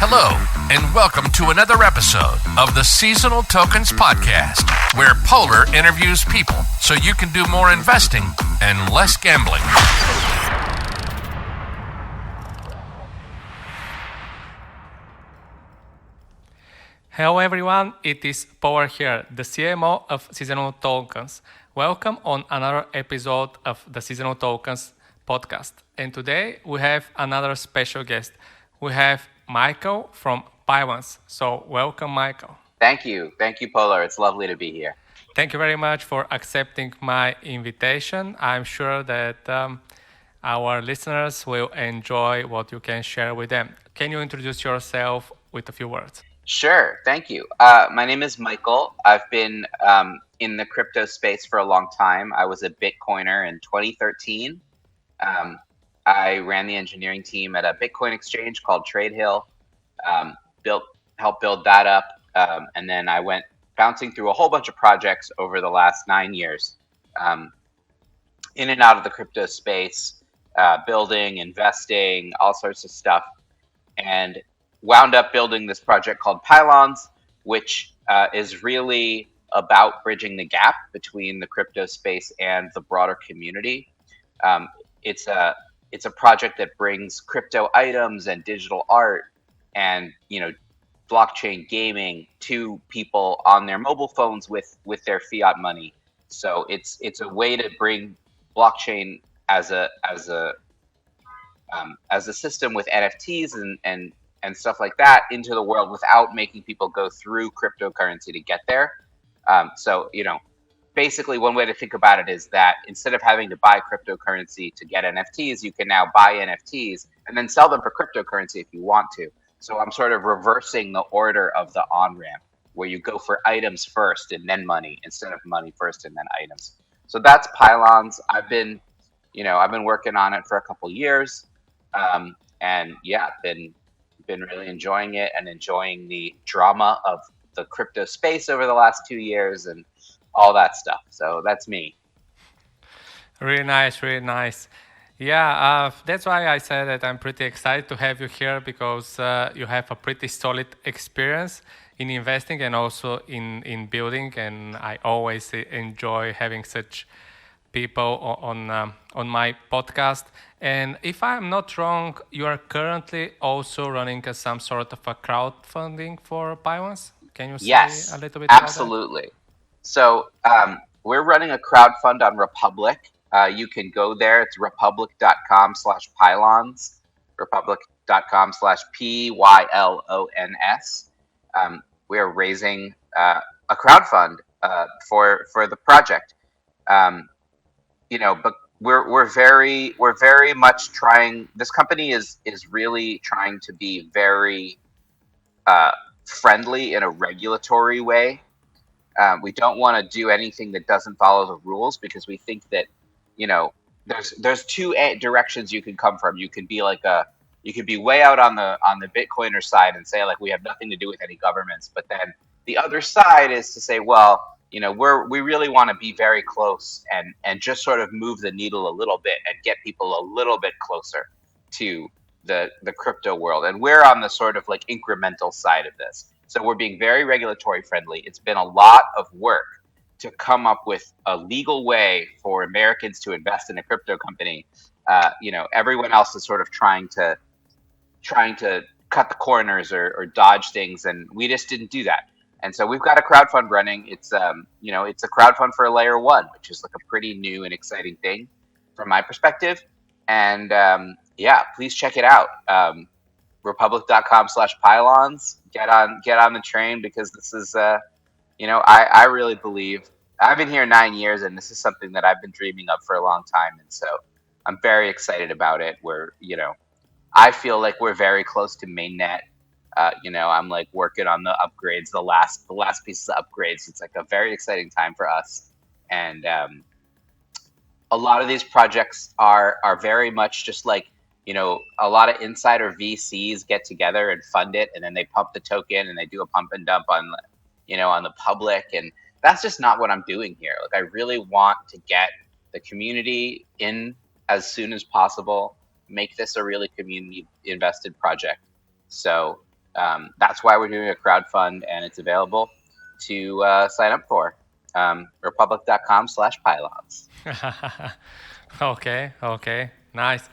Hello, and welcome to another episode of the Seasonal Tokens Podcast, where Polar interviews people so you can do more investing and less gambling. Hello everyone, it is Polar here, the CMO of Seasonal Tokens. Welcome on another episode of the Seasonal Tokens podcast. And today we have another special guest. We have Michael from Pylons. So welcome, Michael. Thank you, Polar. It's lovely to be here. Thank you very much for accepting my invitation. I'm sure that our listeners will enjoy what you can share with them. Can you introduce yourself with a few words? Sure, thank you. My name is Michael. I've been in the crypto space for a long time. I was a Bitcoiner in 2013. I ran the engineering team at a Bitcoin exchange called TradeHill. Helped build that up, and then I went bouncing through a whole bunch of projects over the last 9 years, in and out of the crypto space, building, investing, all sorts of stuff, and wound up building this project called Pylons, which is really about bridging the gap between the crypto space and the broader community. It's a project that brings crypto items and digital art and blockchain gaming to people on their mobile phones with their fiat money. So it's a way to bring blockchain as a system with NFTs and stuff like that into the world without making people go through cryptocurrency to get there. Basically one way to think about it is that instead of having to buy cryptocurrency to get NFTs, you can now buy NFTs and then sell them for cryptocurrency if you want to. So I'm sort of reversing the order of the on-ramp, where you go for items first and then money instead of money first and then items. So that's Pylons. I've been working on it for a couple years, and yeah, been really enjoying it and enjoying the drama of the crypto space over the last 2 years and all that stuff. So that's me. Really nice, really nice. Yeah, that's why I said that I'm pretty excited to have you here, because you have a pretty solid experience in investing and also in building, and I always enjoy having such people on my podcast. And if I'm not wrong, you are currently also running some sort of a crowdfunding for Pylons. Can you say a little bit about that? Absolutely. So we're running a crowdfund on Republic. You can go there. It's republic.com/pylons, republic.com/pylons. We are raising a crowdfund for the project. But we're very much trying. This company is really trying to be very friendly in a regulatory way. We don't want to do anything that doesn't follow the rules, because we think that there's two directions you can come from. You could be way out on the Bitcoiner side and say, like, we have nothing to do with any governments, but then the other side is to say, well, we really want to be very close and just sort of move the needle a little bit and get people a little bit closer to the crypto world. And we're on the sort of like incremental side of this. So we're being very regulatory friendly. It's been a lot of work to come up with a legal way for Americans to invest in a crypto company. Everyone else is sort of trying to cut the corners or dodge things, and we just didn't do that. And so we've got a crowdfund running. It's a crowdfund for layer one, which is like a pretty new and exciting thing from my perspective. And please check it out. Republic.com/pylons. Get on the train, because this is I really believe I've been here 9 years, and this is something that I've been dreaming of for a long time. And so I'm very excited about it. I feel like we're very close to mainnet. I'm like working on the upgrades, the last pieces of upgrades. It's like a very exciting time for us. And a lot of these projects are very much just like, a lot of insider VCs get together and fund it, and then they pump the token and they do a pump and dump on the public. And that's just not what I'm doing here. Like, I really want to get the community in as soon as possible, make this a really community invested project. So That's why we're doing a crowdfund, and it's available to sign up for. Republic.com/pylons. Okay, nice.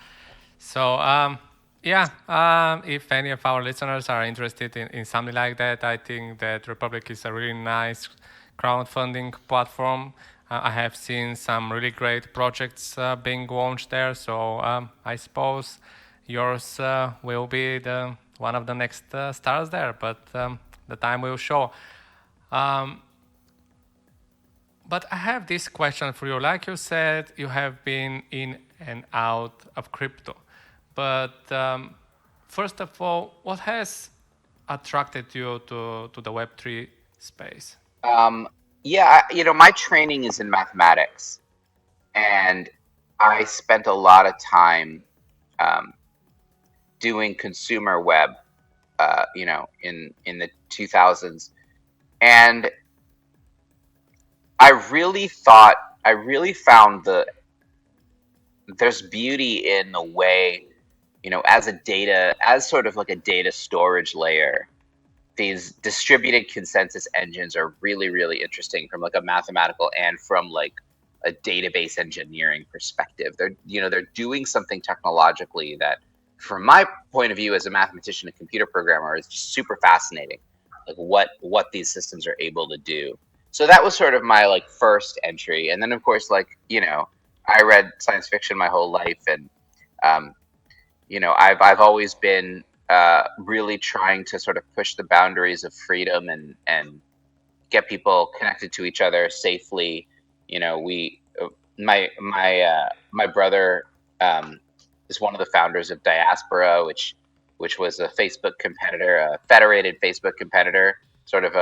So, if any of our listeners are interested in something like that, I think that Republic is a really nice crowdfunding platform. I have seen some really great projects being launched there, so I suppose yours will be one of the next stars there, but the time will show. But I have this question for you. Like you said, you have been in and out of crypto. But first of all, what has attracted you to the Web3 space? Yeah, my training is in mathematics, and I spent a lot of time um, doing consumer web, in the 2000s, and I really found there's beauty in the way, as sort of like a data storage layer. These distributed consensus engines are really, really interesting from like a mathematical and from like a database engineering perspective. They're doing something technologically that, from my point of view as a mathematician and computer programmer, is just super fascinating. Like what these systems are able to do. So that was sort of my like first entry, and then of course, I read science fiction my whole life, and um, I've always been really trying to sort of push the boundaries of freedom and get people connected to each other safely. We my brother is one of the founders of Diaspora, which was a Facebook competitor, a federated Facebook competitor, sort of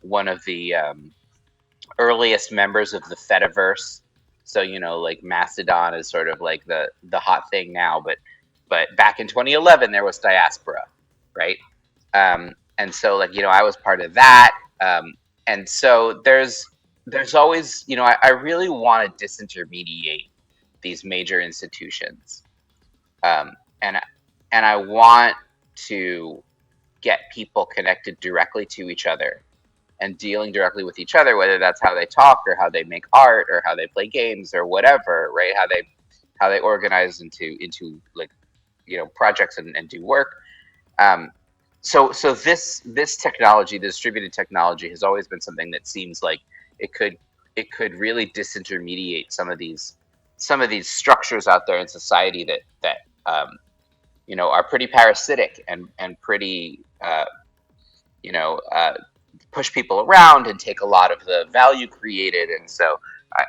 one of the earliest members of the Fediverse. So like Mastodon is sort of like the hot thing now, but back in 2011 there was Diaspora, right? And so I was part of that, and so there's always I really want to disintermediate these major institutions, um, and I want to get people connected directly to each other and dealing directly with each other, whether that's how they talk or how they make art or how they play games or whatever, right? How they organize into like projects and do work. So this technology, the distributed technology, has always been something that seems like it could really disintermediate some of these structures out there in society that are pretty parasitic and pretty push people around and take a lot of the value created. And so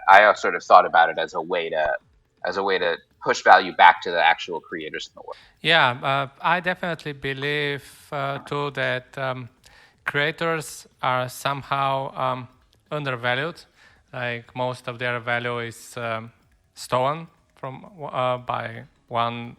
I sort of thought about it as a way to push value back to the actual creators in the world. Yeah, I definitely believe too that creators are somehow undervalued. Like most of their value is stolen from by one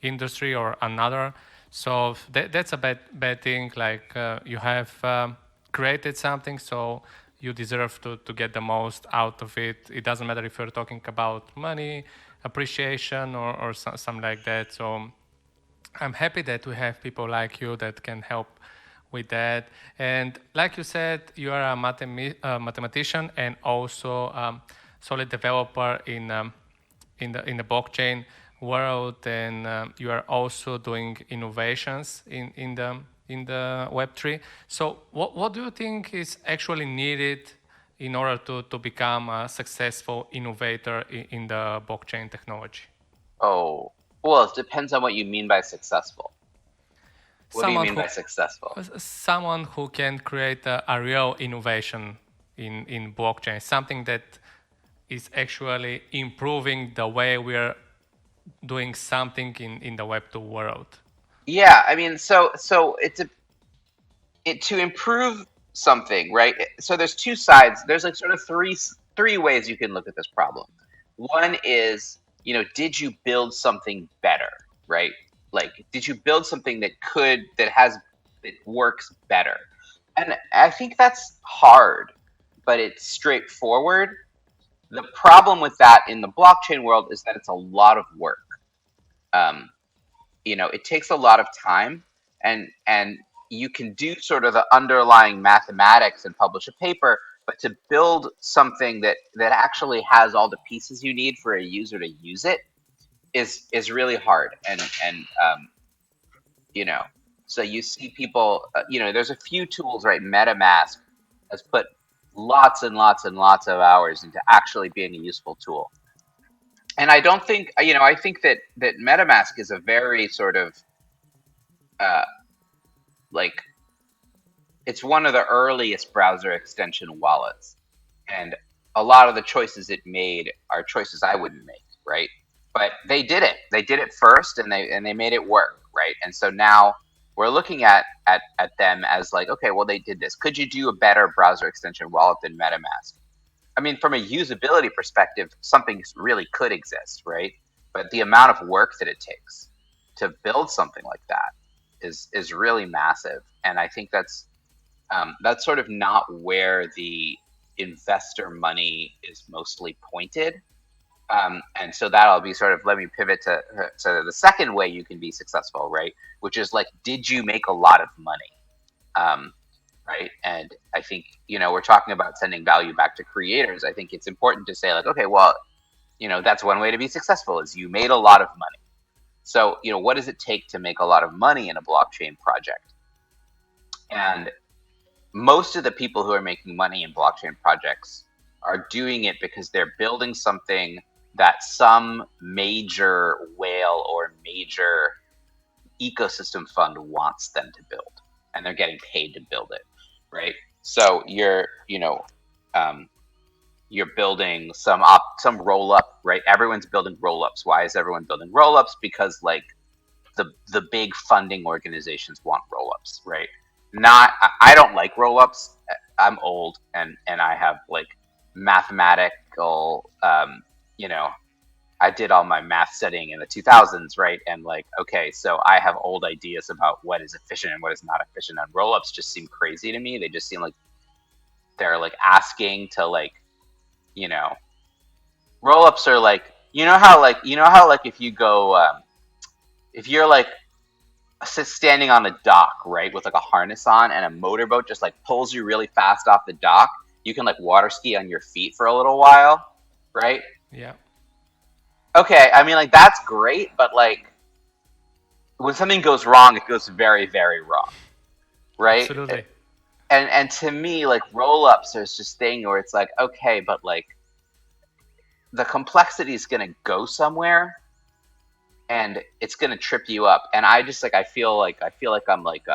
industry or another. So that's a bad thing. Like you have created something, so you deserve to get the most out of it. It doesn't matter if you're talking about money, appreciation, or something like that. So I'm happy that we have people like you that can help with that. And like you said, you are a mathematician and also solid developer in the blockchain world, and you are also doing innovations in the Web3. So what do you think is actually needed in order to become a successful innovator in the blockchain technology? Oh, well, it depends on what you mean by successful. What do you mean by successful? Someone who can create a real innovation in blockchain, something that is actually improving the way we're doing something in the Web2 world. Yeah, I mean, so to improve something, right? So there's two sides. There's like sort of three ways you can look at this problem. One is, did you build something better, right? Like, did you build something that works better? And I think that's hard, but it's straightforward. The problem with that in the blockchain world is that it's a lot of work. It takes a lot of time, and you can do sort of the underlying mathematics and publish a paper, but to build something that actually has all the pieces you need for a user to use it is really hard. And you know, so you see people, there's a few tools, right? MetaMask has put lots and lots and lots of hours into actually being a useful tool. And I don't think, I think that MetaMask is a very sort of uh, like it's one of the earliest browser extension wallets, and a lot of the choices it made are choices I wouldn't make, right? But they did it. They did it first, and they made it work, right? And so now we're looking at them as like, okay, well, they did this. Could you do a better browser extension wallet than MetaMask? I mean, from a usability perspective, something really could exist, right? But the amount of work that it takes to build something like that is really massive, and I think that's sort of not where the investor money is mostly pointed. And so that'll be sort of, let me pivot to the second way you can be successful, right? Which is like, did you make a lot of money? Right. And I think, we're talking about sending value back to creators. I think it's important to say like, okay, well, that's one way to be successful is you made a lot of money. So, what does it take to make a lot of money in a blockchain project? And most of the people who are making money in blockchain projects are doing it because they're building something that some major whale or major ecosystem fund wants them to build, and they're getting paid to build it, right? So you're building some roll up, right? Everyone's building roll ups. Why is everyone building roll ups? Because like the big funding organizations want roll ups, right? I don't like roll ups. I'm old and I have like mathematical, I did all my math studying in the 2000s, right? And like, okay, so I have old ideas about what is efficient and what is not efficient. And roll ups just seem crazy to me. They just seem like they're like asking to like, roll ups are like, how if you go, if you're like standing on a dock, right, with like a harness on and a motorboat just like pulls you really fast off the dock, you can like water ski on your feet for a little while, right? Yeah. Okay, I mean, like, that's great, but like when something goes wrong, it goes very, very wrong, right? Absolutely. And to me, like, roll ups, there's this thing where it's like, okay, but like the complexity is gonna go somewhere, and it's gonna trip you up. And I just like I feel like I'm like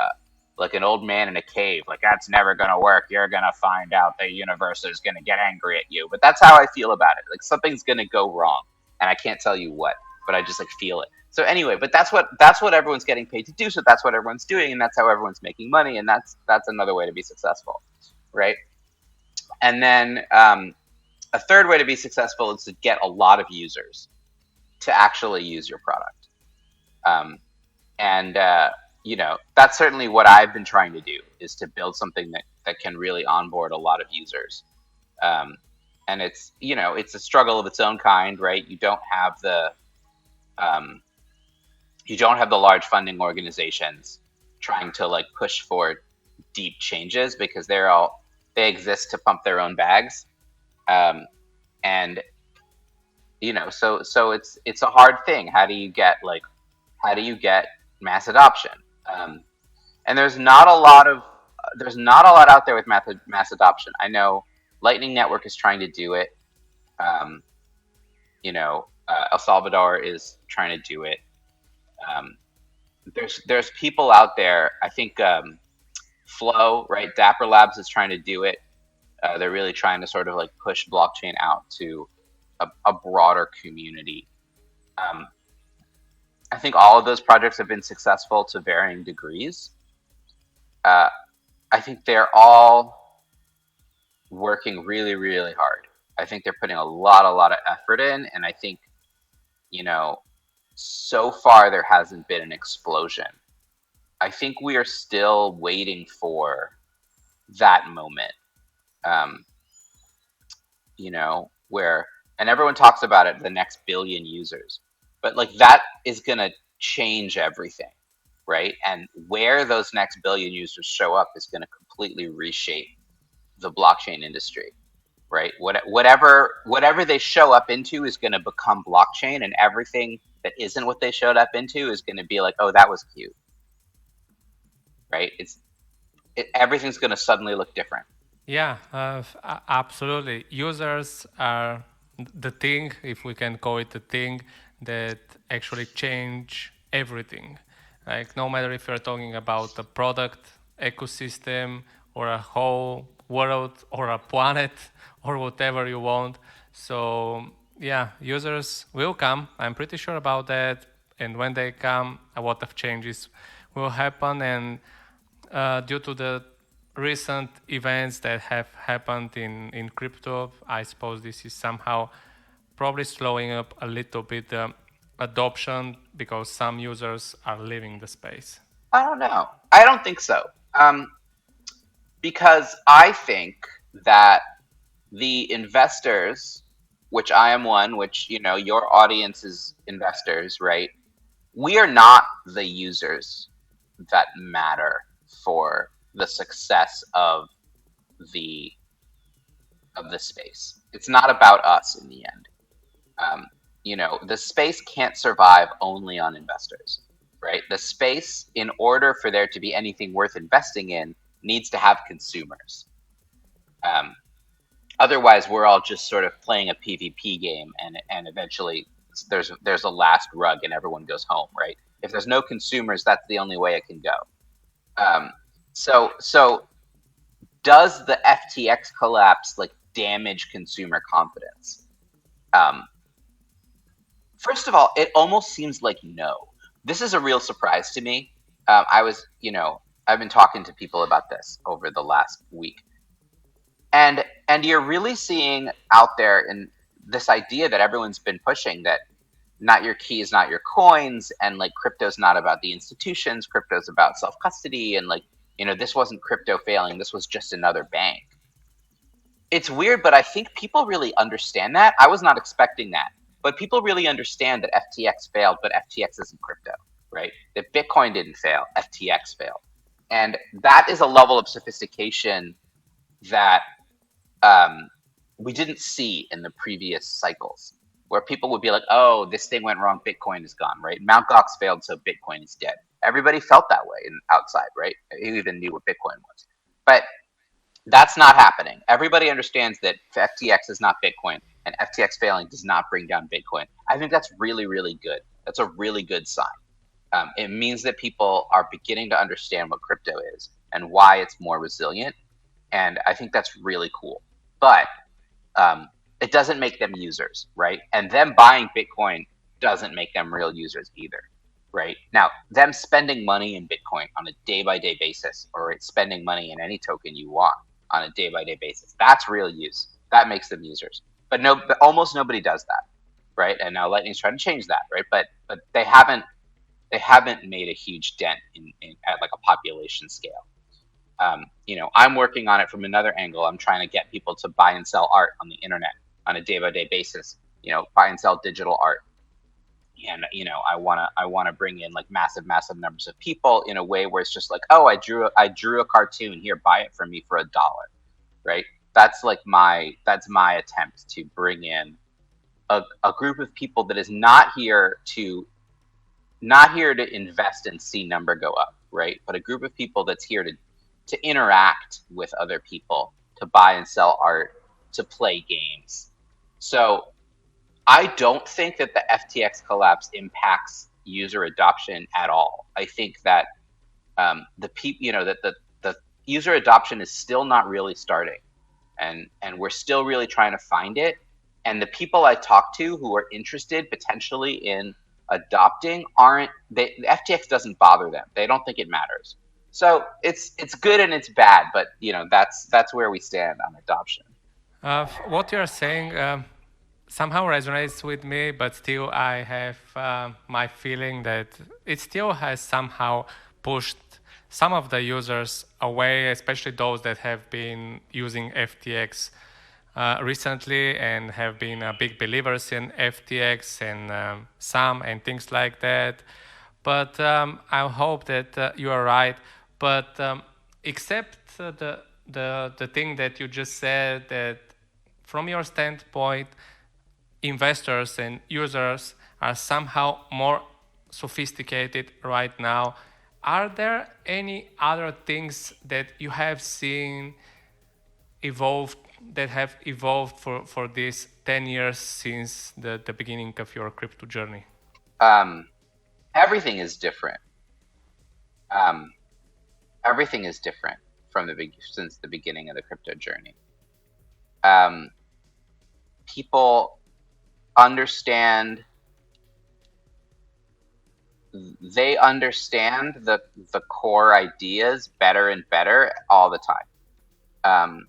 an old man in a cave. Like, that's never gonna work. You're gonna find out the universe is gonna get angry at you. But that's how I feel about it. Like, something's gonna go wrong, and I can't tell you what, but I just like feel it. So anyway, but that's what everyone's getting paid to do. So that's what everyone's doing, and that's how everyone's making money, and that's another way to be successful, right? And then a third way to be successful is to get a lot of users to actually use your product. And that's certainly what I've been trying to do, is to build something that can really onboard a lot of users. And it's a struggle of its own kind, right? You don't have the large funding organizations trying to like push for deep changes, because they exist to pump their own bags. And so it's a hard thing. How do you get mass adoption? And there's not a lot out there with mass adoption. I know Lightning Network is trying to do it. El Salvador is trying to do it. There's people out there. I think Flow, right? Dapper Labs is trying to do it. They're really trying to sort of like push blockchain out to a broader community. I think all of those projects have been successful to varying degrees. I think they're all working really, really hard. I think they're putting a lot of effort in, and I think, so far there hasn't been an explosion. I think we are still waiting for that moment, where, and everyone talks about it, the next billion users, but like that is going to change everything. right? And where those next billion users show up is going to completely reshape the blockchain industry, right? Whatever they show up into is going to become blockchain, and everything that isn't what they showed up into is going to be like, oh, that was cute, right? Everything's going to suddenly look different. Yeah, absolutely. Users are the thing, if we can call it a thing, that actually change everything. Like, no matter if you're talking about a product, ecosystem, or a whole world, or a planet, or whatever you want. So, yeah, users will come. I'm pretty sure about that. And when they come, a lot of changes will happen. And due to the recent events that have happened in crypto, I suppose this is somehow probably slowing up a little bit adoption because some users are leaving the space. I don't know. I don't think so. Because I think that the investors, which I am one, which, your audience is investors, right? We are not the users that matter for the success the of the space. It's not about us in the end. The space can't survive only on investors, right? The space, in order for there to be anything worth investing in, needs to have consumers. Otherwise, we're all just sort of playing a PvP game, and eventually there's a last rug and everyone goes home, right? If there's no consumers, that's the only way it can go. So does the FTX collapse damage consumer confidence? First of all, it almost seems like no. This is a real surprise to me. I've been talking to people about this over the last week, and you're really seeing out there in this idea that everyone's been pushing, that not your keys, not your coins, and crypto's not about the institutions, crypto's about self-custody, and this wasn't crypto failing, this was just another bank. It's weird, but I think people really understand that. I was not expecting that, but people really understand that FTX failed, but FTX isn't crypto, right? That Bitcoin didn't fail, FTX failed. And that is a level of sophistication that we didn't see in the previous cycles, where people would be like, oh, this thing went wrong, Bitcoin is gone, right? Mt. Gox failed, so Bitcoin is dead. Everybody felt that way outside, right? Who even knew what Bitcoin was. But that's not happening. Everybody understands that FTX is not Bitcoin, and FTX failing does not bring down Bitcoin. I think that's really, really good. That's a really good sign. It means that people are beginning to understand what crypto is and why it's more resilient. And I think that's really cool. But it doesn't make them users, right? And them buying Bitcoin doesn't make them real users either, right? Now, them spending money in Bitcoin on a day-by-day basis, or spending money in any token you want on a day-by-day basis, that's real use. That makes them users. But almost nobody does that, right? And now Lightning's trying to change that, right? But they haven't made a huge dent at a population scale. I'm working on it from another angle. I'm trying to get people to buy and sell art on the internet on a day-by-day basis. Buy and sell digital art, and I wanna bring in massive numbers of people in a way where it's just oh, I drew a cartoon, here, buy it from me for $1, right? That's my attempt to bring in a group of people that is not here to invest and see number go up, right? But a group of people that's here to interact with other people, to buy and sell art, to play games. So I don't think that the FTX collapse impacts user adoption at all. I think that the user adoption is still not really starting, and we're still really trying to find it. And the people I talk to who are interested potentially in adopting the FTX doesn't bother them. They don't think it matters. So it's good and it's bad, but that's where we stand on adoption. What you're saying somehow resonates with me, but still I have my feeling that it still has somehow pushed some of the users away, especially those that have been using FTX recently and have been big believers in FTX and SAM and things like that. But I hope that you are right. But except the thing that you just said, that from your standpoint, investors and users are somehow more sophisticated right now. Are there any other things that you have seen evolved that have evolved for these 10 years since the beginning of your crypto journey? Everything is different. Everything is different from since the beginning of the crypto journey. People understand. They understand the core ideas better and better all the time.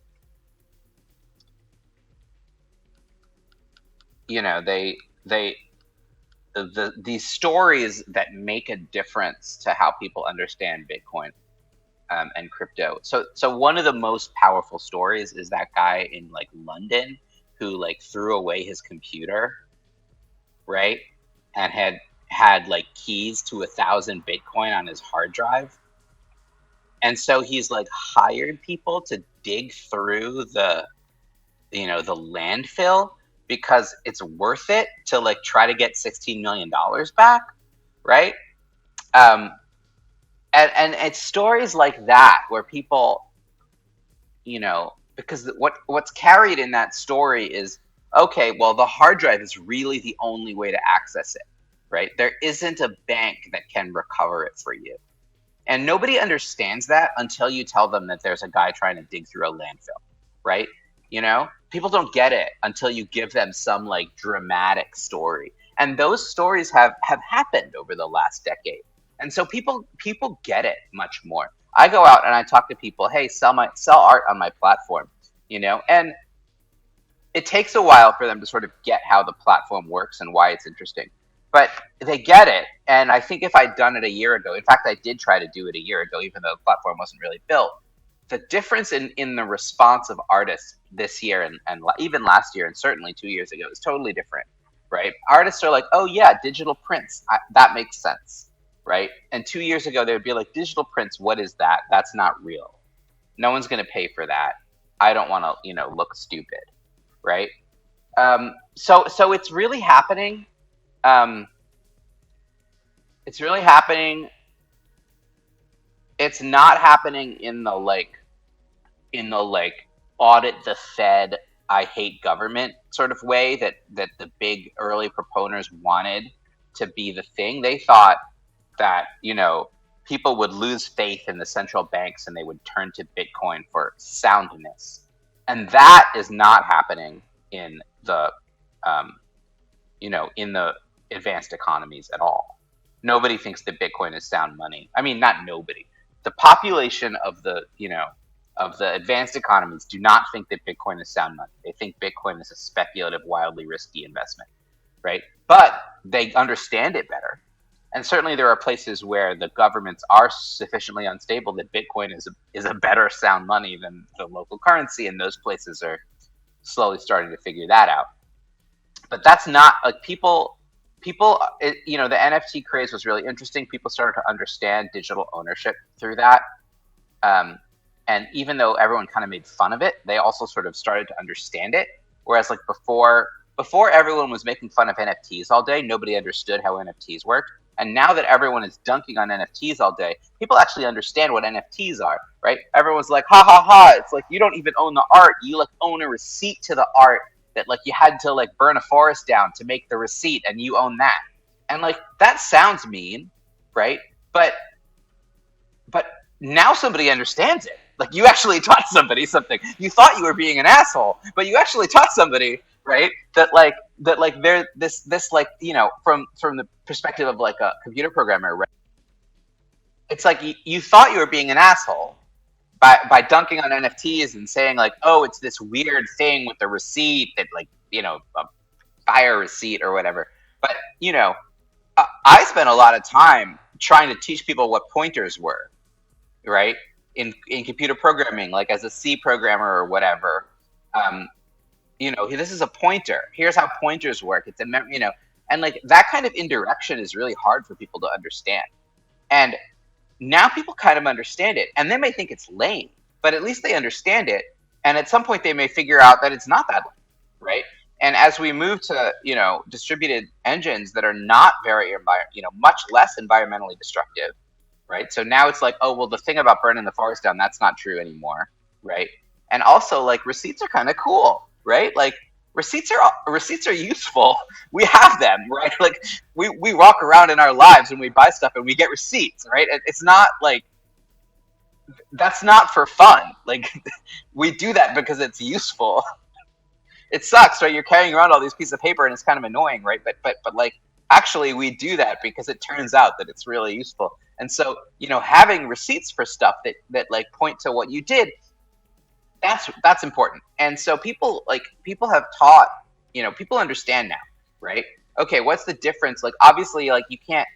These stories that make a difference to how people understand Bitcoin and crypto. So one of the most powerful stories is that guy in like London who like threw away his computer, right, and had like keys to 1,000 Bitcoin on his hard drive, and so he's like hired people to dig through the landfill because it's worth it to like try to get $16 million back, right? And it's stories like that where people, because what's carried in that story is, okay, well, the hard drive is really the only way to access it, right? There isn't a bank that can recover it for you. And nobody understands that until you tell them that there's a guy trying to dig through a landfill, right? People don't get it until you give them some like dramatic story. And those stories have happened over the last decade. And so people get it much more. I go out and I talk to people, hey, sell art on my platform, and it takes a while for them to sort of get how the platform works and why it's interesting. But they get it. And I think if I'd done it a year ago, in fact, I did try to do it a year ago, even though the platform wasn't really built. The difference in the response of artists this year and even last year and certainly 2 years ago is totally different, right? Artists are like, oh yeah, digital prints, that makes sense, right? And 2 years ago, they would be like, digital prints, what is that? That's not real. No one's going to pay for that. I don't want to, look stupid, right? So it's really happening. It's really happening. It's not happening in the audit the Fed, I hate government sort of way that the big early proponents wanted to be the thing. They thought that, people would lose faith in the central banks and they would turn to Bitcoin for soundness. And that is not happening in the, in the advanced economies at all. Nobody thinks that Bitcoin is sound money. I mean, not nobody. The population of the advanced economies do not think that Bitcoin is sound money. They think Bitcoin is a speculative, wildly risky investment, right? But they understand it better. And certainly there are places where the governments are sufficiently unstable that Bitcoin is a better sound money than the local currency, and those places are slowly starting to figure that out. But that's not like people, the NFT craze was really interesting. People started to understand digital ownership through that. And even though everyone kind of made fun of it, they also sort of started to understand it. Whereas like before everyone was making fun of NFTs all day, nobody understood how NFTs worked. And now that everyone is dunking on NFTs all day, people actually understand what NFTs are, right? Everyone's like, ha ha ha, it's like you don't even own the art. You like own a receipt to the art that like you had to like burn a forest down to make the receipt, and you own that. And like that sounds mean, right? But now somebody understands it. Like you actually taught somebody something. You thought you were being an asshole, but you actually taught somebody, right? That there this like, from the perspective of like a computer programmer, right? It's like you thought you were being an asshole by dunking on NFTs and saying like, oh, it's this weird thing with the receipt that like, a fire receipt or whatever. But I spent a lot of time trying to teach people what pointers were, right? In computer programming, like as a C programmer or whatever, this is a pointer. Here's how pointers work. It's And like that kind of indirection is really hard for people to understand. And now people kind of understand it, and they may think it's lame, but at least they understand it. And at some point they may figure out that it's not that lame, right? And as we move to, distributed engines that are not very, much less environmentally destructive, right? So now it's like, oh, well, the thing about burning the forest down, that's not true anymore, right? And also, like, receipts are kind of cool, right? Like, receipts are useful. We have them, right? Like, we walk around in our lives and we buy stuff and we get receipts, right? It's not like, that's not for fun. Like, we do that because it's useful. It sucks, right? You're carrying around all these pieces of paper and it's kind of annoying, right? But like, actually we do that because it turns out that it's really useful. And so, having receipts for stuff that like point to what you did, that's important. And so people have taught, people understand now, right? Okay, what's the difference? Like, obviously, like, you can't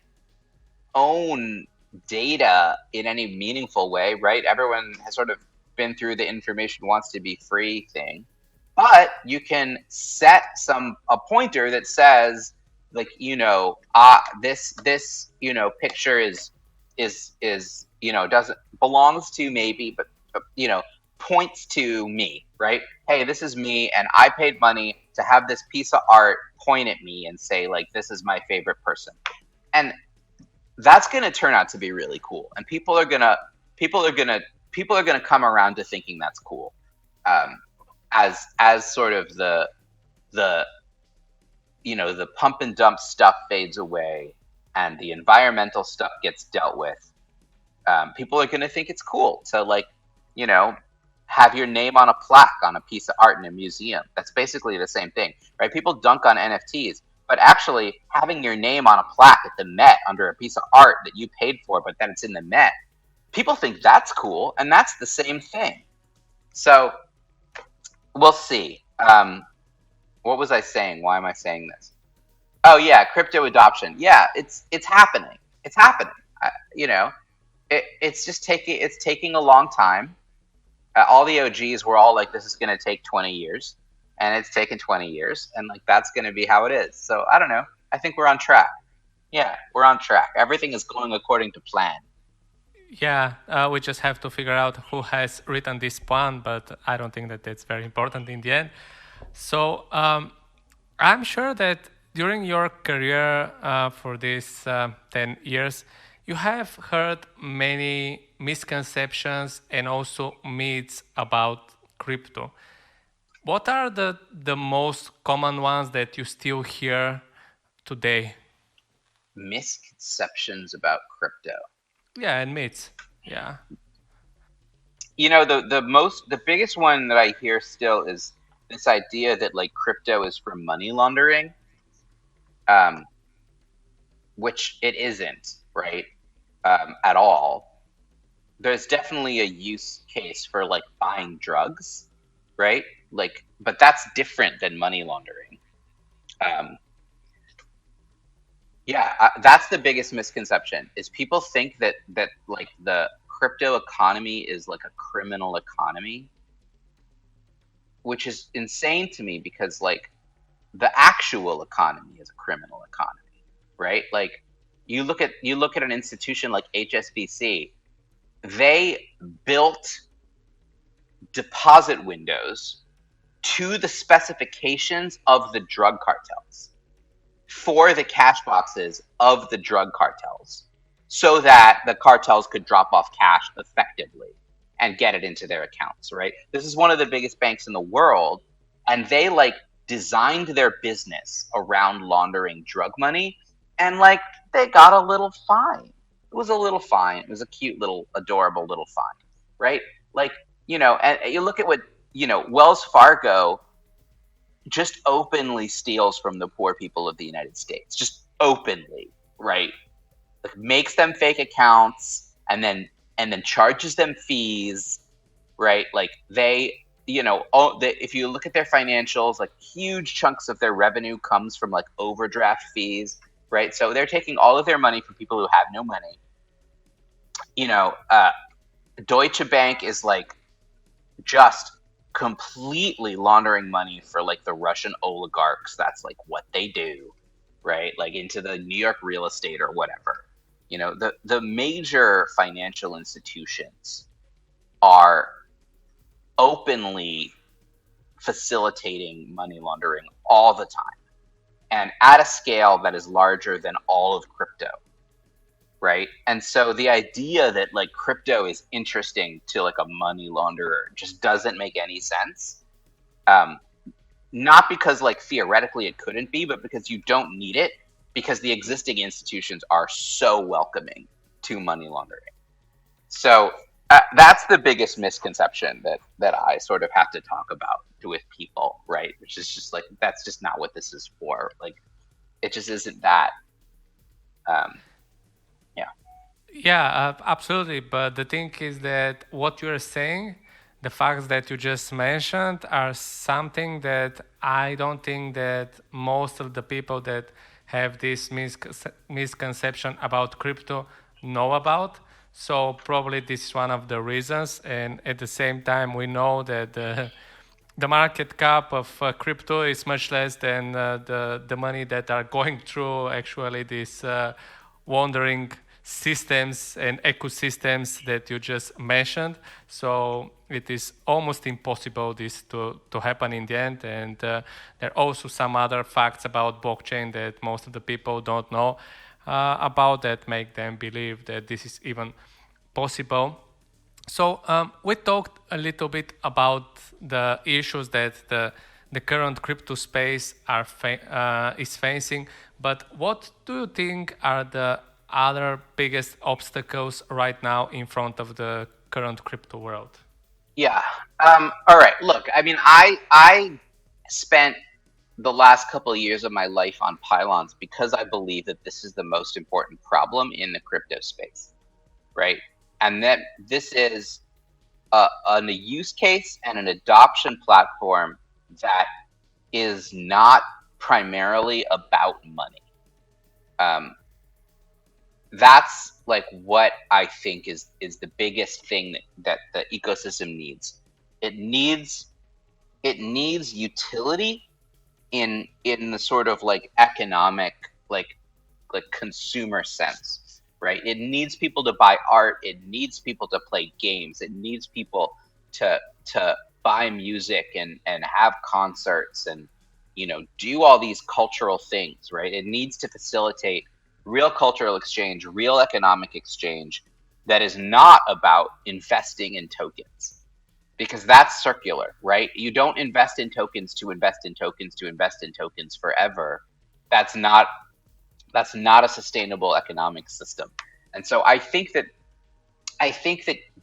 own data in any meaningful way, right? Everyone has sort of been through the information wants to be free thing. But you can set a pointer that says, like, this picture is doesn't belongs to maybe, but points to me, right? Hey, this is me, and I paid money to have this piece of art point at me and say, like, this is my favorite person. And that's going to turn out to be really cool, and people are going to come around to thinking that's cool. As sort of the pump and dump stuff fades away and the environmental stuff gets dealt with, people are going to think it's cool to, like, have your name on a plaque on a piece of art in a museum. That's basically the same thing, right? People dunk on NFTs, but actually having your name on a plaque at the Met under a piece of art that you paid for, but then it's in the Met, people think that's cool, and that's the same thing. So we'll see. What was I saying? Why am I saying this? Oh yeah, crypto adoption. Yeah, it's happening. It's happening. It's taking a long time. All the OGs were all like, this is going to take 20 years, and it's taken 20 years, and like that's going to be how it is. So I don't know. I think we're on track. Yeah, we're on track. Everything is going according to plan. Yeah, we just have to figure out who has written this plan, but I don't think that that's very important in the end. So I'm sure that during your career for these 10 years, you have heard many misconceptions and also myths about crypto. What are the most common ones that you still hear today? Misconceptions about crypto. Yeah, and myths. Yeah. The biggest one that I hear still is this idea that, like, crypto is for money laundering, which it isn't, right? At all. There's definitely a use case for, like, buying drugs, right? Like, but that's different than money laundering. That's the biggest misconception, is people think that like the crypto economy is like a criminal economy, which is insane to me, because like the actual economy is a criminal economy, right? Like, you look at an institution like HSBC, they built deposit windows to the specifications of the drug cartels for the cash boxes of the drug cartels, so that the cartels could drop off cash effectively and get it into their accounts, right? This is one of the biggest banks in the world, and they like designed their business around laundering drug money, and like they got a little fine. It was a little fine. It was a cute little, adorable little fine, right? Like, and you look at what, Wells Fargo just openly steals from the poor people of the United States, just openly, right? Like, makes them fake accounts and then charges them fees, right? Like, they, if you look at their financials, like huge chunks of their revenue comes from like overdraft fees, right? So they're taking all of their money from people who have no money. Deutsche Bank is like just completely laundering money for like the Russian oligarchs. That's like what they do, right? Like into the New York real estate or whatever. The major financial institutions are openly facilitating money laundering all the time and at a scale that is larger than all of crypto, right? And so the idea that like crypto is interesting to like a money launderer just doesn't make any sense. Not because like theoretically it couldn't be, but because you don't need it, because the existing institutions are so welcoming to money laundering. So that's the biggest misconception that I sort of have to talk about with people, right? Which is just like, that's just not what this is for. Like, it just isn't that. Yeah. Yeah, absolutely. But the thing is that what you're saying, the facts that you just mentioned, are something that I don't think that most of the people that have this misconception about crypto know about. So probably this is one of the reasons. And at the same time, we know that the market cap of crypto is much less than the money that are going through actually these wandering systems and ecosystems that you just mentioned. So it is almost impossible this to happen in the end. And there are also some other facts about blockchain that most of the people don't know about that make them believe that this is even possible. So we talked a little bit about the issues that the current crypto space is facing, but what do you think are the other biggest obstacles right now in front of the current crypto world? Yeah. All right. Look, I mean, I spent the last couple of years of my life on Pylons because I believe that this is the most important problem in the crypto space, right? And that this is a use case and an adoption platform that is not primarily about money. That's like what I think is the biggest thing that the ecosystem needs. It needs utility in the sort of like economic like consumer sense, right? It needs people to buy art, it needs people to play games, it needs people to buy music and have concerts and do all these cultural things, right? It needs to facilitate real cultural exchange, real economic exchange that is not about investing in tokens, because that's circular, right? You don't invest in tokens to invest in tokens to invest in tokens forever. That's not a sustainable economic system. And so I think that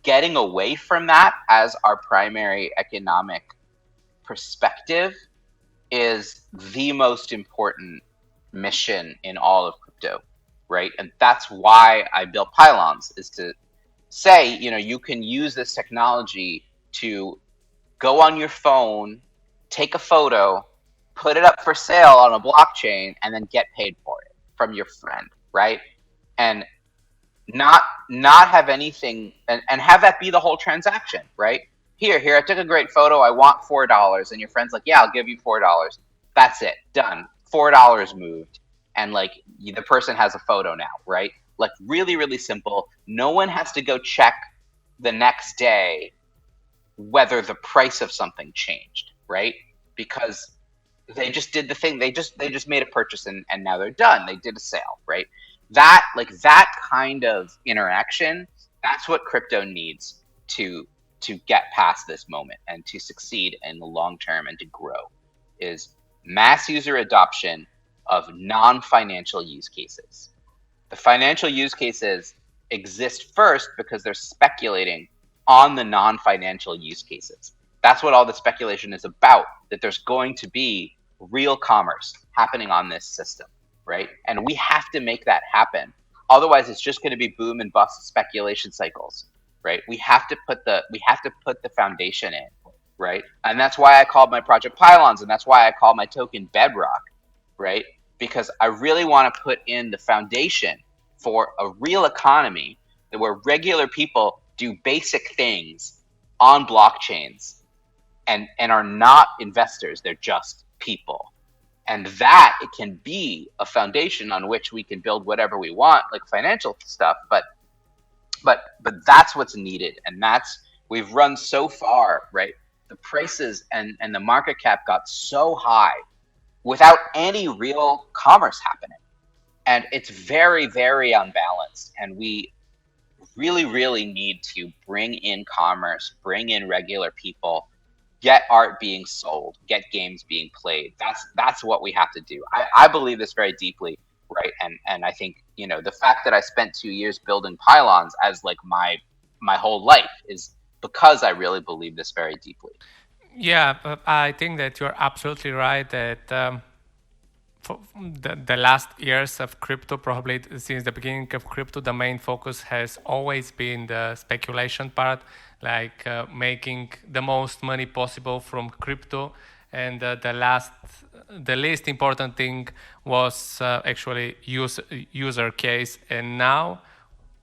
getting away from that as our primary economic perspective is the most important mission in all of crypto, right? And that's why I built Pylons, is to say, you can use this technology to go on your phone, take a photo, put it up for sale on a blockchain, and then get paid for it from your friend, right? And not have anything and have that be the whole transaction, right? Here, I took a great photo, I want $4, and your friend's like, yeah, I'll give you $4. That's it, done. $4 moved, and like the person has a photo now, right? Like really, really simple. No one has to go check the next day whether the price of something changed, right? Because they just did the thing. They just made a purchase and now they're done. They did a sale, right? That kind of interaction, that's what crypto needs to get past this moment and to succeed in the long term and to grow, is mass user adoption of non-financial use cases. The financial use cases exist first because they're speculating on the non-financial use cases. That's what all the speculation is about, that there's going to be real commerce happening on this system, right? And we have to make that happen. Otherwise, it's just going to be boom and bust speculation cycles, right? We have to put the foundation in, right? And that's why I called my project Pylons, and that's why I call my token Bedrock, right? Because I really want to put in the foundation for a real economy where regular people do basic things on blockchains and are not investors, they're just people, And that it can be a foundation on which we can build whatever we want, like financial stuff. But that's what's needed, and that's we've run so far, right? The prices and the market cap got so high without any real commerce happening, and it's very, very unbalanced. And we really, really need to bring in commerce, bring in regular people, get art being sold, get games being played. That's what we have to do. I believe this very deeply, right? And I think, the fact that I spent 2 years building Pylons as like my whole life is because I really believe this very deeply. Yeah, but I think that you're absolutely right that for the last years of crypto, probably since the beginning of crypto, the main focus has always been the speculation part, like making the most money possible from crypto. And the least important thing was actually user case. And now,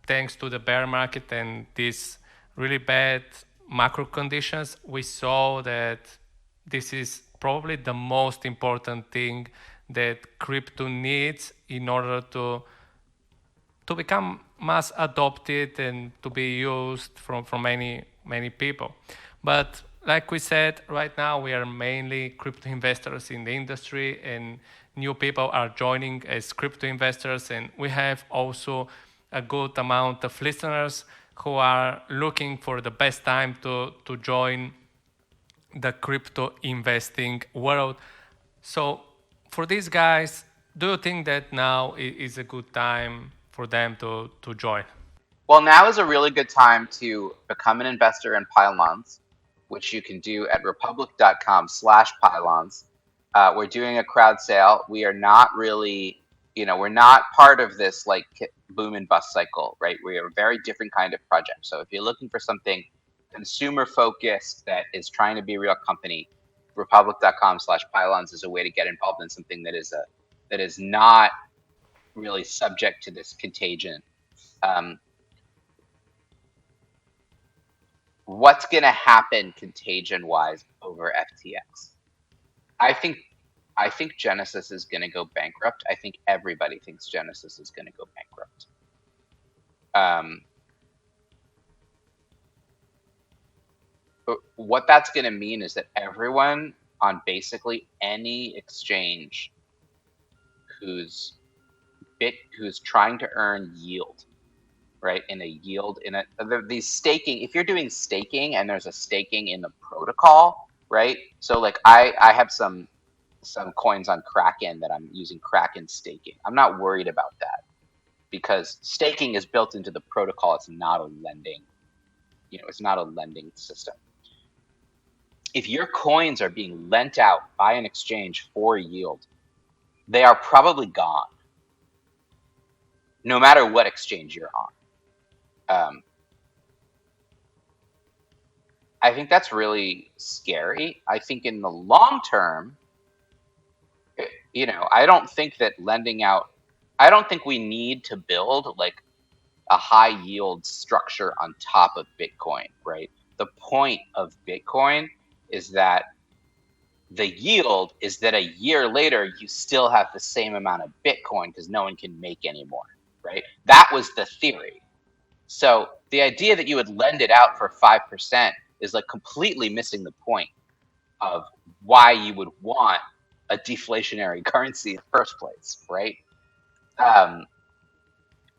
thanks to the bear market and these really bad macro conditions, we saw that this is probably the most important thing that crypto needs in order to become mass adopted and to be used from many people. But like we said, right now we are mainly crypto investors in the industry, and new people are joining as crypto investors, and we have also a good amount of listeners who are looking for the best time to join the crypto investing world. So for these guys, do you think that now is a good time for them to join? Well, now is a really good time to become an investor in Pylons, which you can do at republic.com/pylons. We're doing a crowd sale. We are not really, we're not part of this like boom and bust cycle, right? We are a very different kind of project. So if you're looking for something consumer focused that is trying to be a real company, republic.com/pylons is a way to get involved in something that is not really subject to this contagion. What's going to happen contagion wise over FTX? I think Genesis is going to go bankrupt. I think everybody thinks Genesis is going to go bankrupt. What that's going to mean is that everyone on basically any exchange who's trying to earn yield, right? These staking, if you're doing staking and there's a staking in the protocol, right? So like I have some coins on Kraken that I'm using Kraken staking. I'm not worried about that because staking is built into the protocol. It's not a lending, it's not a lending system. If your coins are being lent out by an exchange for yield, they are probably gone, no matter what exchange you're on. I think that's really scary. I think in the long term, I don't think that I don't think we need to build like a high yield structure on top of Bitcoin, right? The point of Bitcoin is that the yield is that a year later, you still have the same amount of Bitcoin because no one can make any more, right? That was the theory. So the idea that you would lend it out for 5% is like completely missing the point of why you would want a deflationary currency in the first place, right?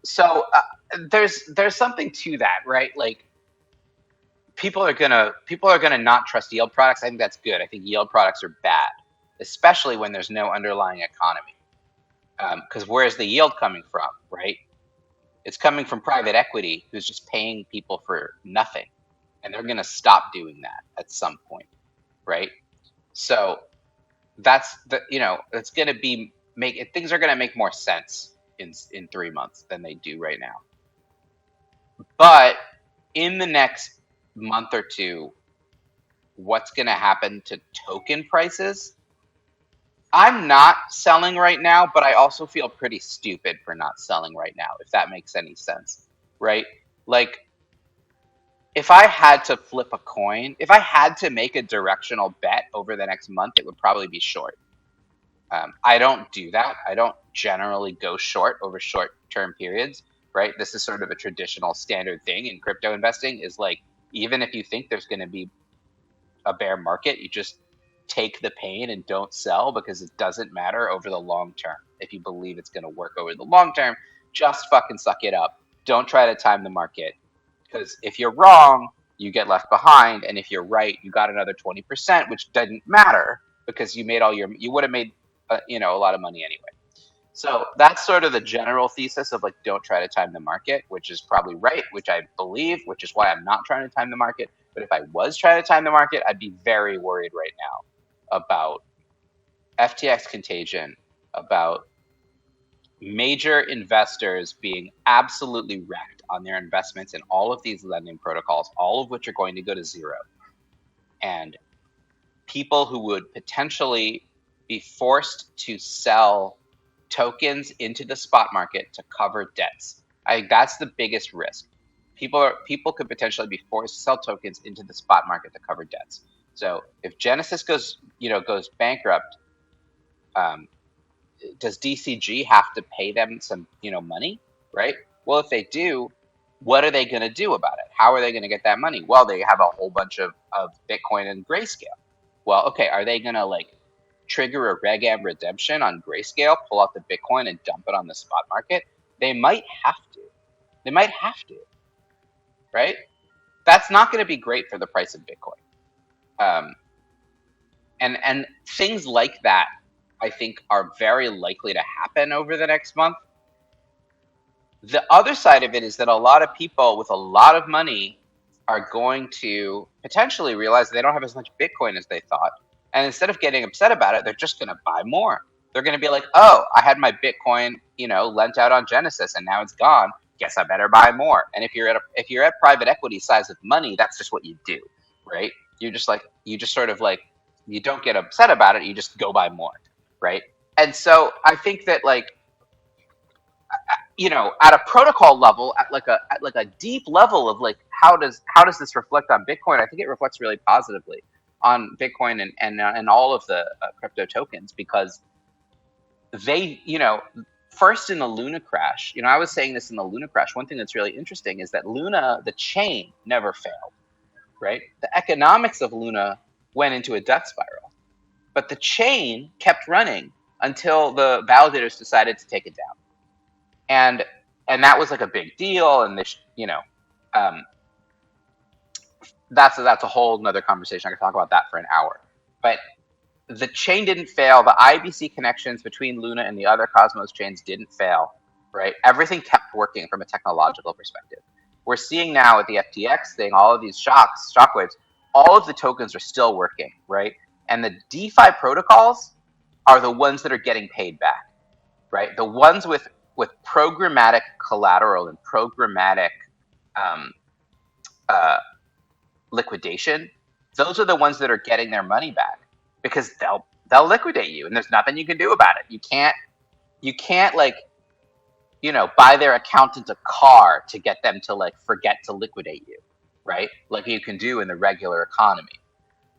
So there's something to that, right? Like people are gonna not trust yield products. I think that's good. I think yield products are bad, especially when there's no underlying economy. Because where's the yield coming from, right? It's coming from private equity who's just paying people for nothing, and they're gonna stop doing that at some point, right? So that's it's gonna things are gonna make more sense in 3 months than they do right now. But in the next month or two, what's gonna happen to token prices? I'm not selling right now, but I also feel pretty stupid for not selling right now, if that makes any sense, right? Like, if I had to flip a coin, if I had to make a directional bet over the next month, it would probably be short. I don't do that. I don't generally go short over short-term periods, right? This is sort of a traditional standard thing in crypto investing is like, even if you think there's going to be a bear market, you just take the pain and don't sell because it doesn't matter over the long term. If you believe it's going to work over the long term, just fucking suck it up. Don't try to time the market because if you're wrong, you get left behind. And if you're right, you got another 20%, which doesn't matter because you would have made, a lot of money anyway. So that's sort of the general thesis of like, don't try to time the market, which is probably right, which I believe, which is why I'm not trying to time the market. But if I was trying to time the market, I'd be very worried right now about FTX contagion, about major investors being absolutely wrecked on their investments in all of these lending protocols, all of which are going to go to zero. And people who would potentially be forced to sell tokens into the spot market to cover debts. I think that's the biggest risk. People could potentially be forced to sell tokens into the spot market to cover debts. So if Genesis goes bankrupt, does DCG have to pay them some, money, right? Well, if they do, what are they going to do about it? How are they going to get that money? Well, they have a whole bunch of Bitcoin and Grayscale. Well, okay, are they going to trigger a Reg M redemption on Grayscale, pull out the Bitcoin and dump it on the spot market? They might have to. Right? That's not going to be great for the price of Bitcoin. And things like that, I think, are very likely to happen over the next month. The other side of it is that a lot of people with a lot of money are going to potentially realize they don't have as much Bitcoin as they thought. And instead of getting upset about it, they're just going to buy more. They're going to be like, oh, I had my Bitcoin, lent out on Genesis and now it's gone. Guess I better buy more. And if you're at private equity size of money, that's just what you do, right? You don't get upset about it. You just go buy more, right? And so I think that at a protocol level, at a deep level of how does this reflect on Bitcoin? I think it reflects really positively on Bitcoin and all of the crypto tokens because they, first in the Luna crash, I was saying this in the Luna crash, one thing that's really interesting is that Luna, the chain, never failed, right? The economics of Luna went into a death spiral, but the chain kept running until the validators decided to take it down. And that was a big deal. And this, that's a whole nother conversation. I could talk about that for an hour, but the chain didn't fail. The IBC connections between Luna and the other Cosmos chains didn't fail, right? Everything kept working from a technological perspective. We're seeing now with the FTX thing, all of these shockwaves, all of the tokens are still working, right? And the DeFi protocols are the ones that are getting paid back, right? The ones with programmatic collateral and programmatic liquidation, those are the ones that are getting their money back because they'll liquidate you and there's nothing you can do about it. You can't buy their accountant a car to get them to forget to liquidate you, right? Like you can do in the regular economy.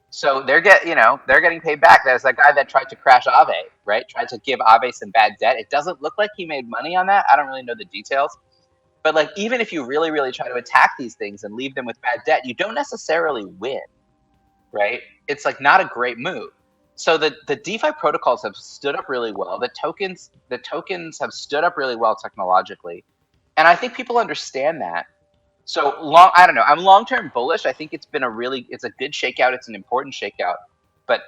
So they're getting paid back. There's that guy that tried to crash Aave, right? Tried to give Aave some bad debt. It doesn't look like he made money on that. I don't really know the details. But even if you really, really try to attack these things and leave them with bad debt, you don't necessarily win, right? It's not a great move. So the DeFi protocols have stood up really well. The tokens have stood up really well technologically. And I think people understand that. So I don't know. I'm long-term bullish. I think it's a good shakeout. It's an important shakeout. But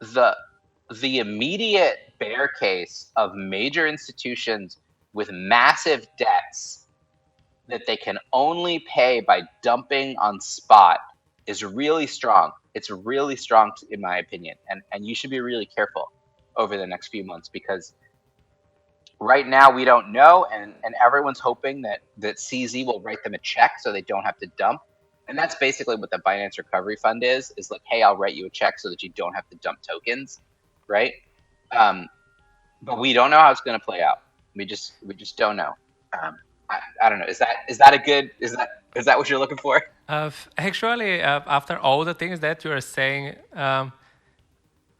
the immediate bear case of major institutions with massive debts that they can only pay by dumping on spot is really strong. It's really strong in my opinion. And you should be really careful over the next few months because right now we don't know, and everyone's hoping that CZ will write them a check so they don't have to dump. And that's basically what the Binance Recovery Fund is hey, I'll write you a check so that you don't have to dump tokens, right? But we don't know how it's going to play out. We just don't know. I don't know. Is that what you're looking for? Actually, after all the things that you are saying,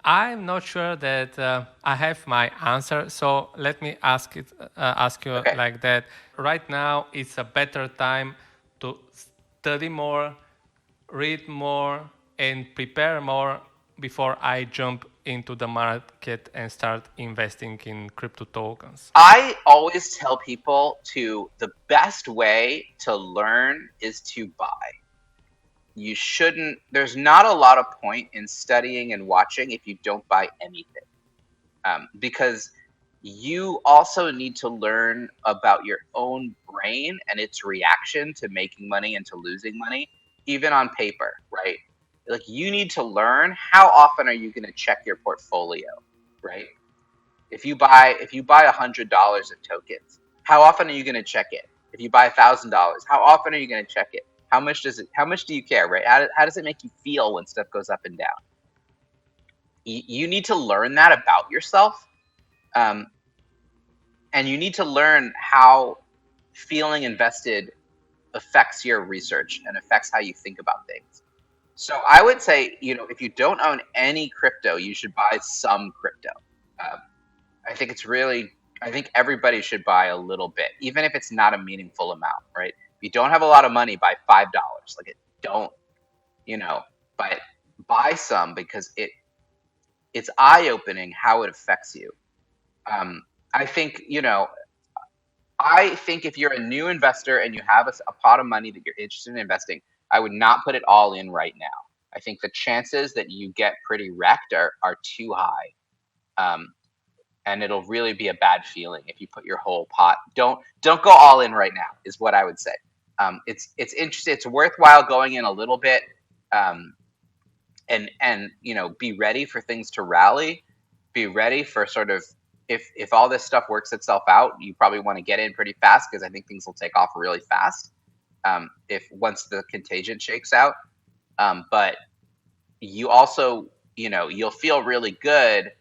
I'm not sure that I have my answer, so let me ask you Okay. like that. Right now, it's a better time to study more, read more, and prepare more before I jump into the market and start investing in crypto tokens. I always tell people the best way to learn is to buy. You shouldn't, there's not a lot of point in studying and watching if you don't buy anything. Because you also need to learn about your own brain and its reaction to making money and to losing money, even on paper, right? Like you need to learn how often are you going to check your portfolio, right? If you buy $100 of tokens, how often are you going to check it? If you buy $1,000, how often are you going to check it? How much do you care, right? How does it make you feel when stuff goes up and down? You need to learn that about yourself. Um, and you need to learn how feeling invested affects your research and affects how you think about things. So I would say, if you don't own any crypto, you should buy some crypto. Um, I think everybody should buy a little bit, even if it's not a meaningful amount, right? If you don't have a lot of money, buy $5. Like it, don't, but buy some because it's eye opening how it affects you. Um, I think, I think if you're a new investor and you have a pot of money that you're interested in investing, I would not put it all in right now. I think the chances that you get pretty wrecked are too high. Um, and it'll really be a bad feeling if you put your whole pot. Don't go all in right now is what I would say. It's interesting. It's worthwhile going in a little bit, and be ready for things to rally. Be ready for sort of if all this stuff works itself out, you probably want to get in pretty fast because I think things will take off really fast. If once the contagion shakes out, but you also you'll feel really good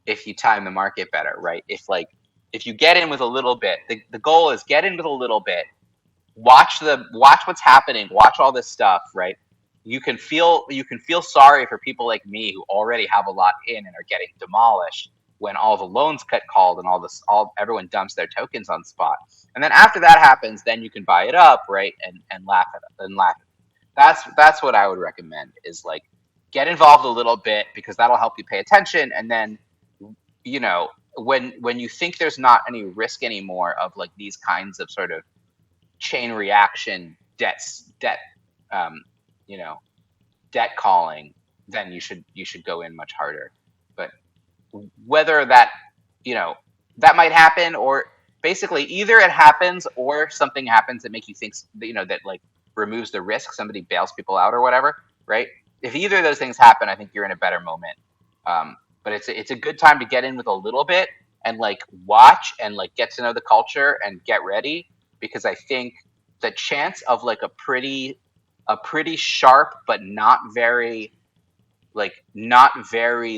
if you time the market better, right? If you get in with a little bit, the goal is get in with a little bit, watch what's happening, watch all this stuff, right? You can feel sorry for people like me who already have a lot in and are getting demolished when all the loans get called and all everyone dumps their tokens on spot. And then after that happens, then you can buy it up, right? And laugh at it and laugh. That's what I would recommend is like get involved a little bit because that'll help you pay attention. And then when you think there's not any risk anymore of like these kinds of sort of chain reaction debt um, you know debt calling, then you should go in much harder. But whether that might happen, or basically either it happens or something happens that make you think that like removes the risk, somebody bails people out or whatever, right? If either of those things happen, I think you're in a better moment. But it's a good time to get in with a little bit and like watch and like get to know the culture and get ready, because I think the chance of like a pretty sharp but not very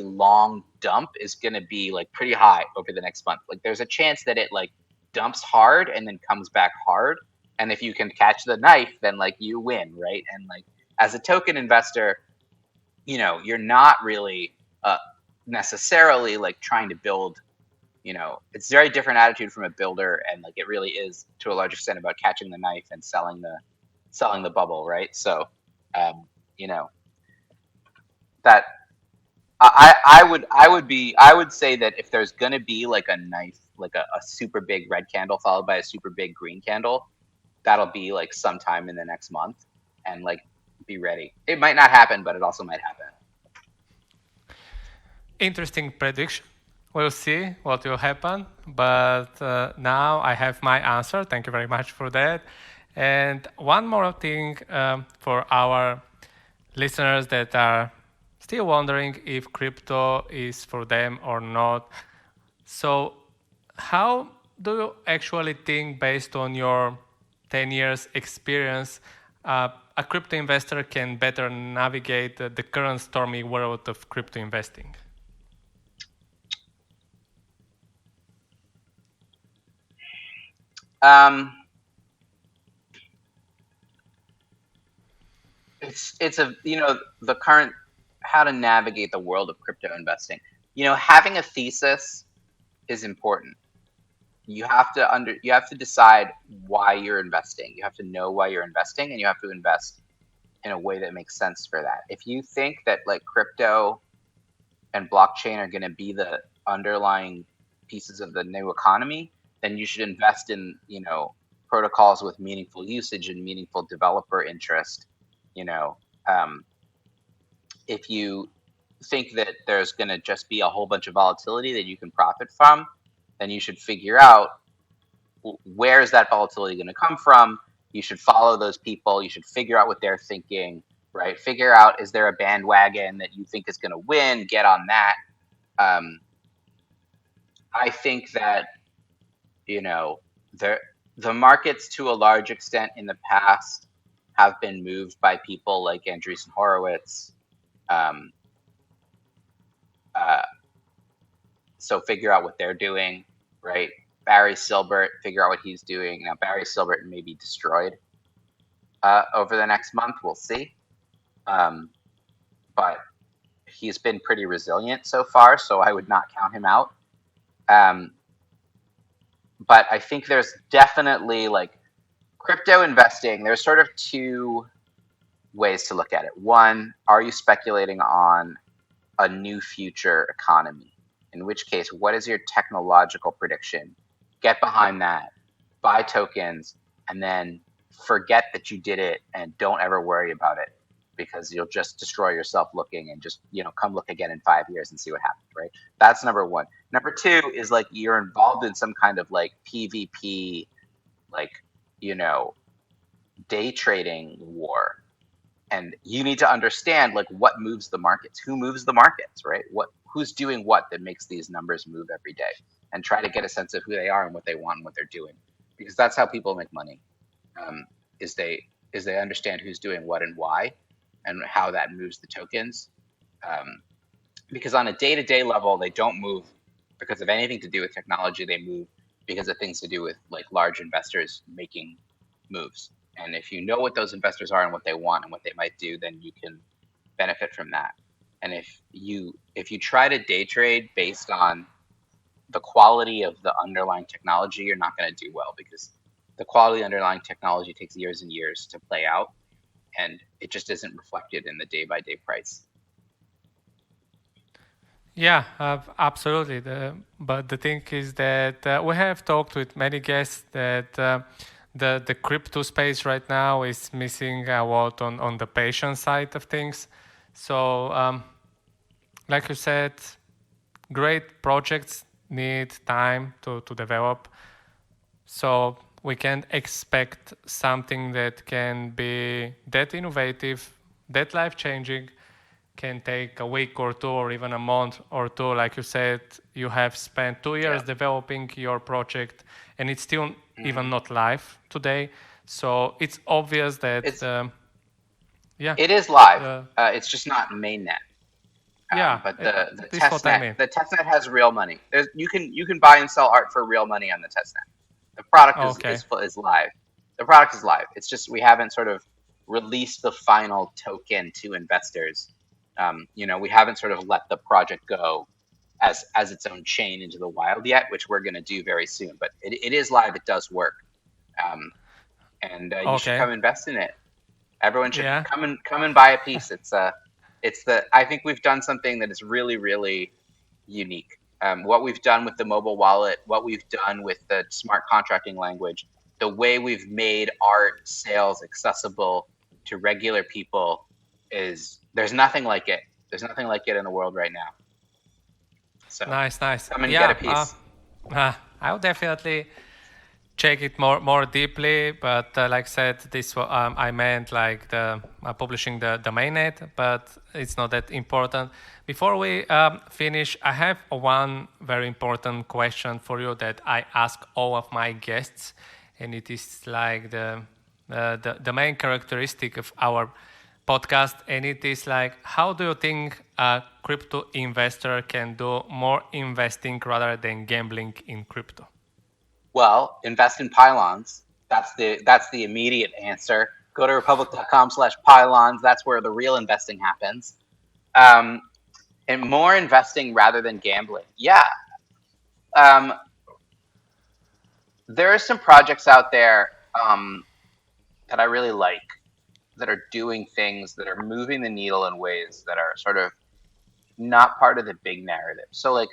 long dump is going to be like pretty high over the next month. Like there's a chance that it like dumps hard and then comes back hard, and if you can catch the knife, then like you win, right? And like as a token investor, you're not really necessarily like trying to build. It's a very different attitude from a builder, and like it really is to a large extent about catching the knife and selling the bubble, right? So you know that I would say that if there's gonna be like a knife, like a super big red candle followed by a super big green candle, that'll be like sometime in the next month, and like be ready. It might not happen, but it also might happen. Interesting prediction. We'll see what will happen. But now I have my answer. Thank you very much for that. And one more thing for our listeners that are still wondering if crypto is for them or not. So, how do you actually think, based on your 10 years experience, a crypto investor can better navigate the current stormy world of crypto investing? It's the current how to navigate the world of crypto investing. Having a thesis is important. You have to decide why you're investing. You have to know why you're investing, and you have to invest in a way that makes sense for that. If you think that like crypto and blockchain are going to be the underlying pieces of the new economy, then you should invest in, protocols with meaningful usage and meaningful developer interest. If you think that there's going to just be a whole bunch of volatility that you can profit from, then you should figure out where is that volatility going to come from. You should follow those people. You should figure out what they're thinking, right? Figure out, is there a bandwagon that you think is going to win? Get on that. I think that, the markets to a large extent in the past have been moved by people like Andreessen Horowitz. So figure out what they're doing, right? Barry Silbert, figure out what he's doing. Now, Barry Silbert may be destroyed over the next month. We'll see. But he's been pretty resilient so far, so I would not count him out. But I think there's definitely like crypto investing. There's sort of two ways to look at it. One, are you speculating on a new future economy? In which case, what is your technological prediction? Get behind that, buy tokens, and then forget that you did it and don't ever worry about it, because you'll just destroy yourself looking, and just, come look again in 5 years and see what happened, right? That's number one. Number two is like you're involved in some kind of like PvP, like, day trading war. And you need to understand like what moves the markets, who moves the markets, right? Who's doing what that makes these numbers move every day, and try to get a sense of who they are and what they want and what they're doing, because that's how people make money. Is they understand who's doing what and why, and how that moves the tokens. Because on a day-to-day level, they don't move because of anything to do with technology. They move because of things to do with like large investors making moves. And if you know what those investors are and what they want and what they might do, then you can benefit from that. And if you try to day trade based on the quality of the underlying technology, you're not going to do well, because the quality of underlying technology takes years and years to play out, and it just isn't reflected in the day-by-day price. Yeah, absolutely. But the thing is that we have talked with many guests that the crypto space right now is missing a lot on the patient side of things. So, like you said, great projects need time to develop. So we can't expect something that can be that innovative, that life-changing, can take a week or two or even a month or two. Like you said, you have spent 2 years developing your project, and it's still even not live today. So it's obvious that it is live. It's just not mainnet. But the testnet has real money. You can buy and sell art for real money on the testnet. The product is live. The product is live. It's just we haven't sort of released the final token to investors. We haven't sort of let the project go as its own chain into the wild yet, which we're going to do very soon. But it is live. It does work, and you should come invest in it. Everyone should come and buy a piece. I think we've done something that is really, really unique. What we've done with the mobile wallet, what we've done with the smart contracting language, the way we've made art sales accessible to regular people there's nothing like it. There's nothing like it in the world right now. So nice. Come and get a piece. I'll definitely check it more deeply, but like I said, this I meant like the publishing the mainnet, but it's not that important. Before we finish, I have one very important question for you that I ask all of my guests, and it is like the main characteristic of our podcast, and it is like, how do you think a crypto investor can do more investing rather than gambling in crypto? Well, invest in Pylons. That's the immediate answer. Go to republic.com/Pylons. That's where the real investing happens. And more investing rather than gambling. Yeah. Um, there are some projects out there that I really like that are doing things that are moving the needle in ways that are sort of not part of the big narrative. So, like,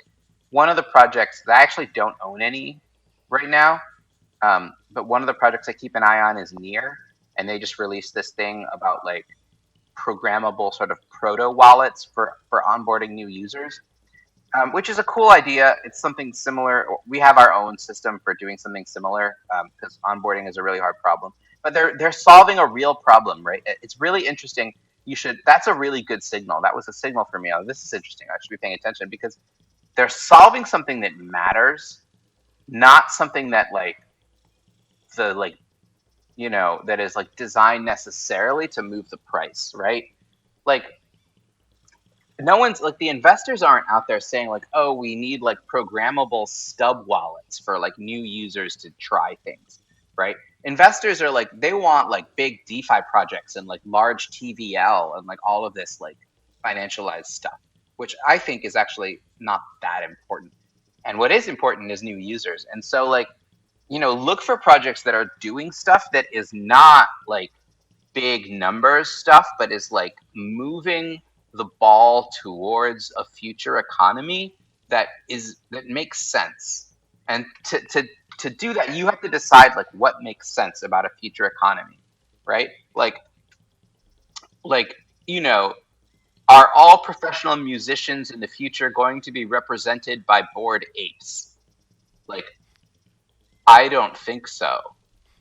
one of the projects that I actually don't own any right now, but one of the projects I keep an eye on is Near, and they just released this thing about like programmable sort of proto wallets for onboarding new users, which is a cool idea. It's something similar. We have our own system for doing something similar because onboarding is a really hard problem. But they're solving a real problem, right? It's really interesting. You should. That's a really good signal. That was a signal for me. Oh, this is interesting. I should be paying attention because they're solving something that matters, not something that that is like designed necessarily to move the price, right? Like no one's like the investors aren't out there saying like, oh, we need like programmable stub wallets for like new users to try things, right? Investors are like they want like big DeFi projects and like large TVL and like all of this like financialized stuff, which I think is actually not that important. And what is important is new users. And so like, look for projects that are doing stuff that is not like big numbers stuff, but is like moving the ball towards a future economy that makes sense. And to do that, you have to decide like what makes sense about a future economy, right? Like are all professional musicians in the future going to be represented by Bored Apes? Like, I don't think so.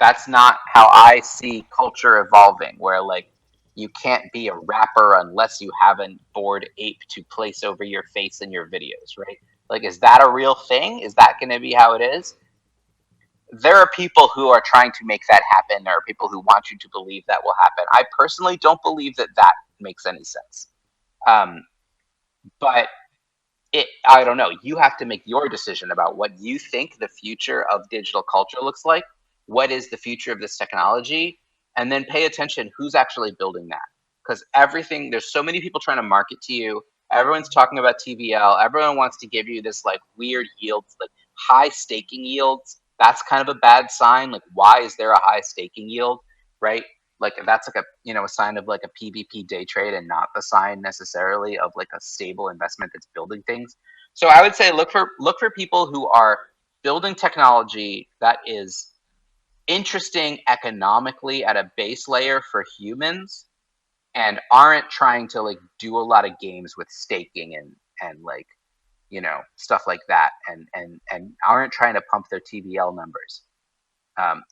That's not how I see culture evolving, where like you can't be a rapper unless you have a bored ape to place over your face in your videos, right? Like, is that a real thing? Is that going to be how it is? There are people who are trying to make that happen. There are people who want you to believe that will happen. I personally don't believe that makes any sense. But I don't know. You have to make your decision about what you think the future of digital culture looks like. What is the future of this technology? And then pay attention who's actually building that. Because there's so many people trying to market to you. Everyone's talking about TVL. Everyone wants to give you this like weird yields, like high staking yields. That's kind of a bad sign. Like, why is there a high staking yield, right? Like that's like a sign of like a PvP day trade and not the sign necessarily of like a stable investment that's building things. So I would say look for people who are building technology that is interesting economically at a base layer for humans and aren't trying to like do a lot of games with staking and like stuff like that and aren't trying to pump their TVL numbers.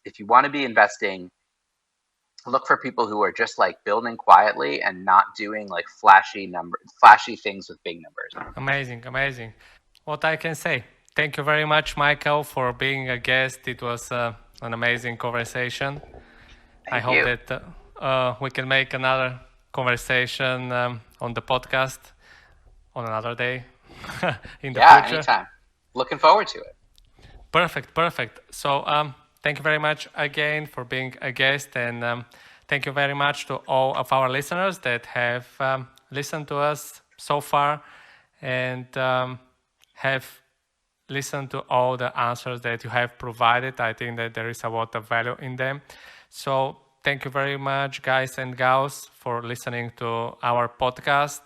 If you want to be investing, look for people who are just like building quietly and not doing like flashy things with big numbers. Amazing. What I can say. Thank you very much, Michael, for being a guest. It was an amazing conversation. I hope that we can make another conversation on the podcast on another day in the future. Yeah, anytime. Looking forward to it. Perfect. So thank you very much again for being a guest, and thank you very much to all of our listeners that have listened to us so far and have listened to all the answers that you have provided. I think that there is a lot of value in them. So thank you very much, guys and gals, for listening to our podcast.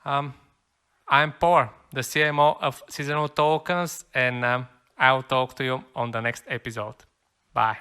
I'm Paul, the CMO of Seasonal Tokens, and I'll talk to you on the next episode. Bye.